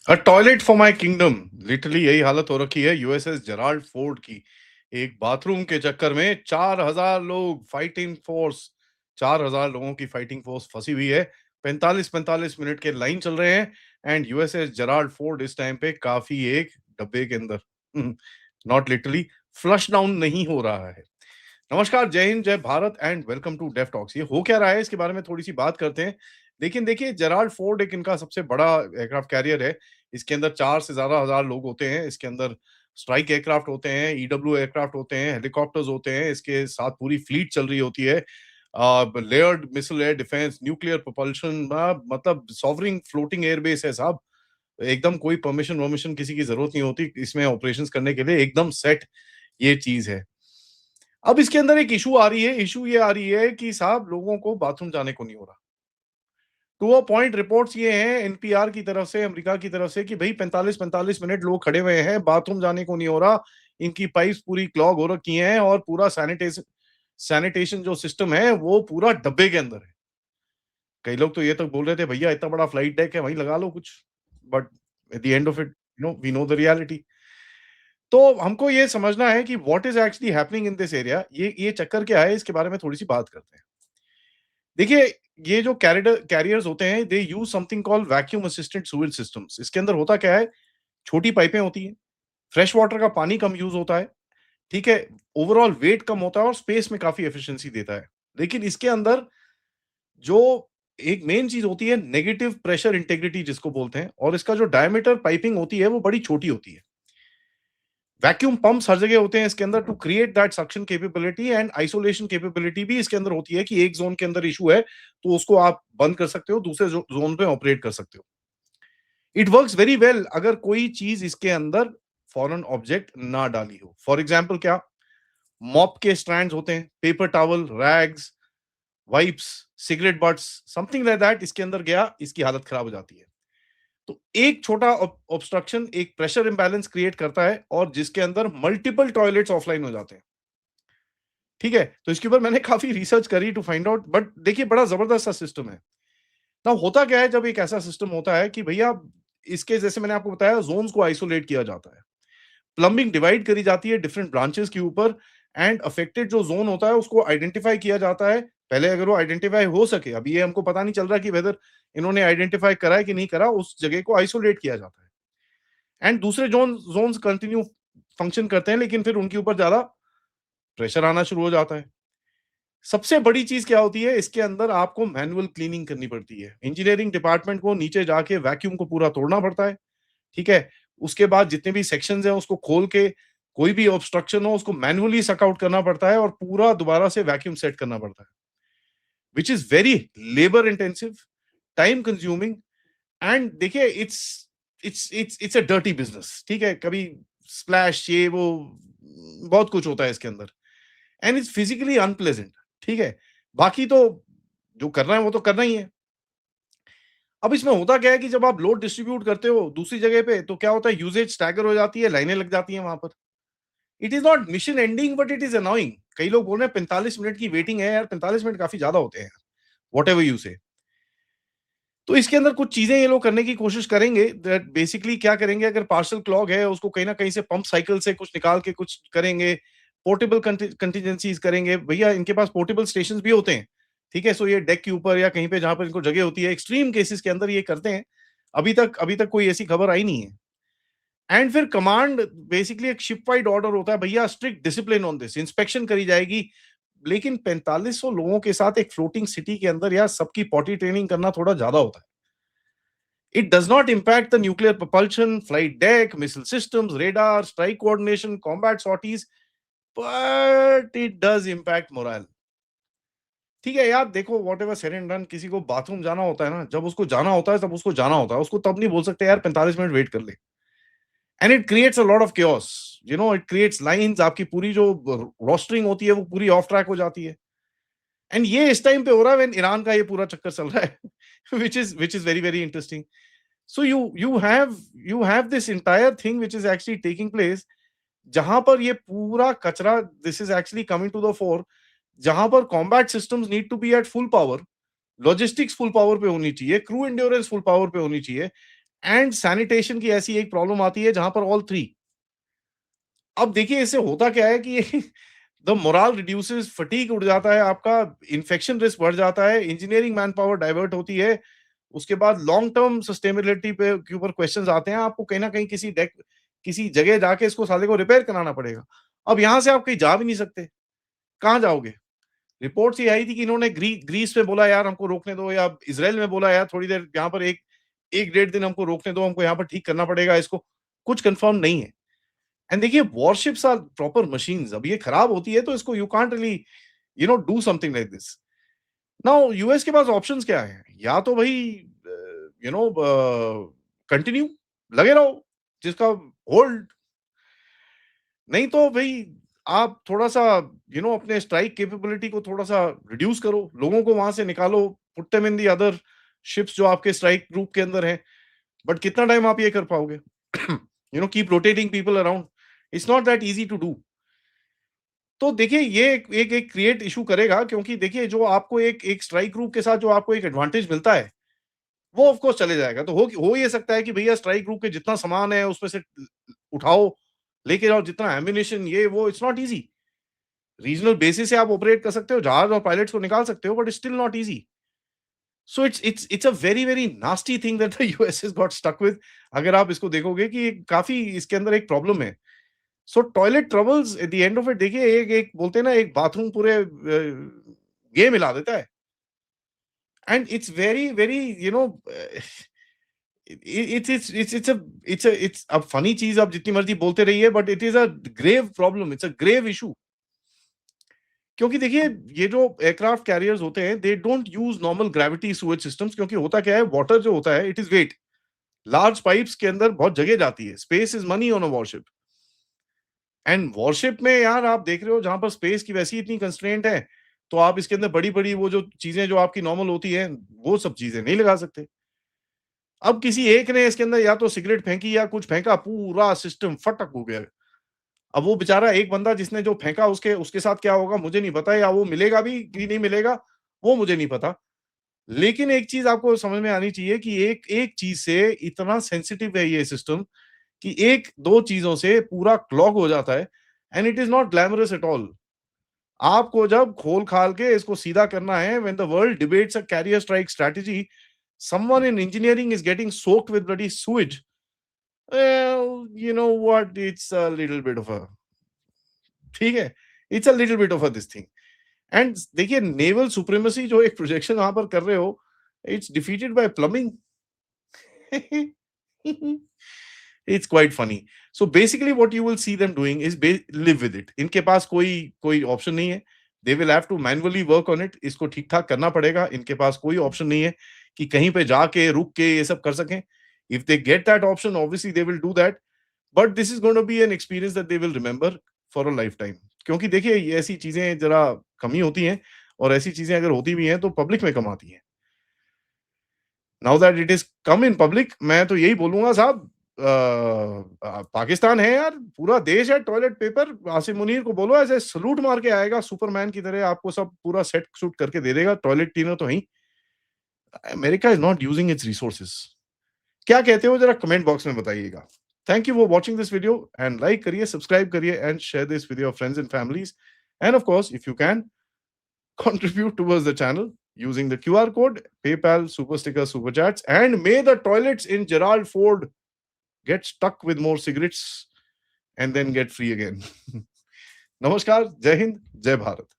A toilet for my kingdom literally यही हालत हो रखी है यूएसएस जेराल्ड फोर्ड की। एक बाथरूम के चक्कर में 4000 लोग फाइटिंग फोर्स 4000 लोगों की फाइटिंग फोर्स फंसी हुई है। 45-45 मिनट के लाइन चल रहे हैं एंड यूएसएस जेराल्ड फोर्ड इस टाइम पे काफी एक डब्बे के अंदर नॉट लिटरली फ्लश डाउन नहीं हो रहा है। नमस्कार, जय हिंद, जय Bharat and welcome to Def Talks. ये हो क्या रहा है इसके बारे में थोड़ी सी बात करते हैं। लेकिन देखिए, जेराल्ड फोर्ड एक इनका सबसे बड़ा एयरक्राफ्ट कैरियर है। इसके अंदर 4 से ज्यादा हजार लोग होते हैं। इसके अंदर स्ट्राइक एयरक्राफ्ट होते हैं, ईडब्ल्यू एयरक्राफ्ट होते हैं, हेलीकॉप्टर्स होते हैं। इसके साथ पूरी फ्लीट चल रही होती है। Layered missile air defence, nuclear propulsion, मतलब सॉवरिंग फ्लोटिंग एयरबेस है साहब। एकदम कोई परमिशन वर्मिशन किसी की जरूरत नहीं होती इसमें ऑपरेशंस करने के लिए, एकदम सेट ये चीज है। अब इसके अंदर एक इशू आ रही है। इशू ये आ रही है कि साहब लोगों को बाथरूम जाने को नहीं हो रहा। टू अ पॉइंट रिपोर्ट्स ये हैं एनपीआर की तरफ से, अमेरिका की तरफ से, कि भाई 45-45 मिनट लोग खड़े हुए हैं, बाथरूम जाने को नहीं हो रहा। इनकी पाइप्स पूरी क्लॉग हो रखी हैं और पूरा सैनिटेशन सैनिटेशन जो सिस्टम है वो पूरा डब्बे के अंदर है। कई लोग तो ये तक बोल रहे थे भैया इतना बड़ा फ्लाइट डेक है, वहीं लगा लो कुछ। But at the end of it, we know the reality. तो हमको ये समझना है कि what is actually happening in this area. ये चक्कर क्या है, इसके बारे में थोड़ी सी बात करते हैं। देखिए, ये जो कैरियर्स होते हैं, they use something called vacuum assisted sewage systems. इसके अंदर होता क्या है, छोटी पाइपें होती हैं, फ्रेश वाटर का पानी कम यूज होता है, ठीक है, ओवरऑल वेट कम होता है और स्पेस में काफी एफिशिएंसी देता है। लेकिन इसके अंदर जो एक मेन चीज होती है, नेगेटिव प्रेशर इंटेग्रिटी जिसको बोलते हैं, और इसका जो डायमीटर पाइपिंग होती है वो बड़ी छोटी होती है। वैक्यूम पंप्स हर जगह होते हैं इसके अंदर to create that suction capability, and isolation capability भी इसके अंदर होती है कि एक जोन के अंदर इशू है तो उसको आप बंद कर सकते हो, दूसरे जोन पे ऑपरेट कर सकते हो। इट वर्क्स वेरी वेल अगर कोई चीज इसके अंदर फॉरेन ऑब्जेक्ट ना डाली हो। फॉर एग्जाम्पल क्या, मॉप के स्ट्रैंड्स होते हैं, paper towel, rags, wipes, cigarette butts, something like that इसके अंदर गया, इसकी हालत खराब हो जाती है। तो एक छोटा ऑब्स्ट्रक्शन एक प्रेशर इंबैलेंस क्रिएट करता है और जिसके अंदर मल्टीपल टॉयलेट्स ऑफलाइन हो जाते हैं। ठीक है, तो इसके ऊपर मैंने काफी रिसर्च करी टू फाइंड आउट, बट देखिए बड़ा जबरदस्त सा सिस्टम है। ना होता क्या है, जब एक ऐसा सिस्टम होता है कि भैया इसके जैसे मैंने आपको बताया, जोन्स को आइसोलेट किया जाता है, प्लम्बिंग डिवाइड करी जाती है डिफरेंट ब्रांचेस के ऊपर, एंड अफेक्टेड जो जोन होता है उसको आइडेंटिफाई किया जाता है। पहले अगर वो आइडेंटिफाई हो सके, अभी ये हमको पता नहीं चल रहा कि वेदर इन्होंने आइडेंटिफाई करा है कि नहीं करा, उस जगह को आइसोलेट किया जाता है एंड दूसरे जोन्स कंटिन्यू फंक्शन करते हैं, लेकिन फिर उनके ऊपर ज्यादा प्रेशर आना शुरू हो जाता है। सबसे बड़ी चीज क्या होती है, इसके अंदर आपको मैनुअल क्लीनिंग करनी पड़ती है। इंजीनियरिंग डिपार्टमेंट को नीचे जाके वैक्यूम को पूरा तोड़ना पड़ता है, ठीक है। उसके बाद जितने भी सेक्शंस हैं उसको खोल के, कोई भी ऑब्स्ट्रक्शन हो उसको मैनुअली सक आउट करना पड़ता है और पूरा दोबारा से वैक्यूम सेट करना पड़ता है, which is very labour intensive, time consuming, and देखिए इट्स अ डर्टी बिजनेस, ठीक है। कभी स्प्लैश, ये वो, बहुत कुछ होता है इसके अंदर, एंड इट्स फिजिकली अनप्लेजेंट, ठीक है। बाकी तो जो करना है वो तो करना ही है। अब इसमें होता क्या है कि जब आप लोड डिस्ट्रीब्यूट करते हो दूसरी जगह पे, तो क्या होता है, यूजेज स्टैगर हो जाती है, लाइनें लग जाती हैं वहां पर। It is not mission ending but it is annoying. कई लोग बोल रहे हैं 45 मिनट की वेटिंग है, यार 45 मिनट काफी ज्यादा होते हैं, वॉट एवर यू से। तो इसके अंदर कुछ चीजें ये लोग करने की कोशिश करेंगे। दैट बेसिकली क्या करेंगे, अगर पार्सल क्लॉग है उसको कहीं ना कहीं से पंप साइकिल से कुछ निकाल के कुछ करेंगे, पोर्टेबल कंटीजेंसीज करेंगे। भैया इनके पास पोर्टेबल स्टेशन भी होते हैं, ठीक है। सो ये डेक के ऊपर या कहीं पे जहां पर इनको जगह होती है, एक्सट्रीम केसेस के अंदर ये करते हैं। अभी तक कोई ऐसी खबर आई नहीं है। एंड फिर कमांड, बेसिकली एक शिप वाइड ऑर्डर होता है, भैया strict discipline on this, inspection करी जाएगी। लेकिन 4500 लोगों के साथ एक फ्लोटिंग सिटी के अंदर यार सबकी पॉटी ट्रेनिंग करना थोड़ा ज्यादा होता है। It does not impact the nuclear propulsion, flight deck, missile systems, radar, strike coordination, combat sorties, but it does impact morale. ठीक है यार, देखो what ever said and done, किसी को बाथरूम जाना होता है ना, जब उसको जाना होता है तब उसको जाना होता है, उसको तब नहीं बोल सकते यार 45 मिनट वेट कर ले। And it creates a lot of chaos, it creates lines, आपकी पूरी जो रोस्टरिंग होती है वो पूरी ऑफ ट्रैक हो जाती है। एंड ये इस टाइम पे हो रहा है when ईरान का ये पूरा चक्कर चल रहा है, which is very very interesting. So you have this entire thing which is actually taking place, जहां पर ये पूरा कचरा, this is actually coming to the fore, जहां पर combat systems need to be at full power, logistics full power पे होनी चाहिए, crew endurance full power पे होनी चाहिए, एंड सैनिटेशन की ऐसी एक प्रॉब्लम आती है जहां पर ऑल थ्री। अब देखिए इससे होता क्या है कि द मोरल रिड्यूसेस, फटीग उड़ जाता है आपका, इन्फेक्शन रिस्क बढ़ जाता है, इंजीनियरिंग मैन पावर डाइवर्ट होती है। उसके बाद लॉन्ग टर्म सस्टेनेबिलिटी पे के ऊपर क्वेश्चंस आते हैं, आपको कहीं ना कहीं किसी जगह जाके इसको साले को रिपेयर कराना पड़ेगा। अब यहां से आप कहीं जा भी नहीं सकते, कहाँ जाओगे? रिपोर्ट्स ये आई थी कि इन्होंने ग्रीस में बोला यार हमको रोकने दो, या इसराइल में बोला यार थोड़ी देर यहाँ पर एक एक डेढ़ दिन हमको रोकने दो, हमको यहाँ पर ठीक करना पड़ेगा इसको। कुछ कंफर्म नहीं है। एंड देखिए वॉरशिप्स आर प्रॉपर मशीन्स, अब ये खराब होती है तो इसको you can't really do something like this. Now US के पास ऑप्शंस क्या है? या तो भाई यू नो कंटिन्यू लगे रहो, जिसका होल्ड, नहीं तो भाई आप थोड़ा-सा अपने स्ट्राइक कैपेबिलिटी को थोड़ा-सा रिड्यूस करो, लोगों को वहाँ से निकालो, put them in the other ships जो आपके स्ट्राइक ग्रुप के अंदर हैं। बट कितना टाइम आप ये कर पाओगे? Keep rotating people around, it's not that easy to do. तो देखिए ये एक एक एक क्रिएट इश्यू करेगा, क्योंकि देखिए जो आपको एक एक स्ट्राइक ग्रुप के साथ जो आपको एक एडवांटेज मिलता है, वो ऑफ कोर्स चले जाएगा। तो हो ये सकता है कि भैया स्ट्राइक ग्रुप के जितना सामान है उसमें से उठाओ, लेके जाओ, जितना एम्युनिशन ये वो, it's not easy. Regional basis से आप ऑपरेट कर सकते हो, जहाज और पायलट्स को निकाल सकते हो, but still not easy. So it's a very very nasty thing that the US has got stuck with. अगर आप इसको देखोगे कि काफी इसके अंदर एक प्रॉब्लम है। So toilet troubles at the end of it, देखिए एक एक बोलते हैं ना, एक बाथरूम पूरे गेम हिला देता है। And it's very very it's अब फनी चीज आप जितनी मर्जी बोलते रहिए, but it is a grave problem, it's a grave issue. क्योंकि देखिए ये जो एयरक्राफ्ट कैरियर्स होते हैं, they don't use normal gravity sewage systems, क्योंकि होता क्या है, वाटर जो होता है it is weight, large pipes के अंदर बहुत जगह जाती है, space is money on a warship. And warship में यार आप देख रहे हो जहां पर स्पेस की वैसी इतनी कंस्ट्रेंट है, तो आप इसके अंदर बड़ी बड़ी वो जो चीजें जो आपकी नॉर्मल होती है, वो सब चीजें नहीं लगा सकते। अब किसी एक ने इसके अंदर या तो सिगरेट फेंकी या कुछ फेंका, पूरा सिस्टम फटक हो गया। अब वो बेचारा एक बंदा जिसने जो फेंका, उसके उसके साथ क्या होगा मुझे नहीं पता, या वो मिलेगा भी कि नहीं मिलेगा वो मुझे नहीं पता। लेकिन एक चीज आपको समझ में आनी चाहिए कि एक एक चीज से इतना सेंसिटिव है ये सिस्टम, कि एक दो चीजों से पूरा क्लॉग हो जाता है। And it is not glamorous at all. आपको जब खोल खाल के इसको सीधा करना है, when the world debates a carrier strike strategy, someone in engineering is getting soaked with bloody sewage. Well, you know what, it's a little bit of a, ठीक है, it's a little bit of a this thing. And देखिए naval supremacy जो एक projection वहां पर कर रहे हो, it's defeated by plumbing. It's quite funny. So basically what you will see them doing is live with it. इनके पास कोई कोई ऑप्शन नहीं है। They will have to manually work on it, इसको ठीक ठाक करना पड़ेगा। इनके पास कोई ऑप्शन नहीं है कि कहीं पे जाके रुक के ये सब कर सकें। If they get that option, obviously they will do that, but this is going to be an experience that they will remember for a lifetime. क्योंकि देखिए ये ऐसी चीजें जरा कमी होती हैं, और ऐसी चीजें अगर होती भी हैं तो पब्लिक में कम आती हैं। Now that it is come in public, मैं तो यही बोलूंगा साहब, पाकिस्तान है यार, पूरा देश है टॉयलेट पेपर। आसिम मुनीर को बोलो ऐसे सलूट मार के आएगा सुपरमैन की तरह, आपको सब पूरा सेट सूट करके दे देगा। टॉयलेट क्लीनर तो ही, America is not using its resources. क्या कहते हो जरा कमेंट बॉक्स में बताइएगा। Thank you for watching this video, and like करिए, सब्सक्राइब करिए, and share this with your friends and families. And of course if you can, contribute towards the channel using the QR code, PayPal, Super Sticker, Super Chats, and may the toilets in Gerald Ford get stuck with more cigarettes and then get free again. Namaskar, Jai Hind, Jai Bharat.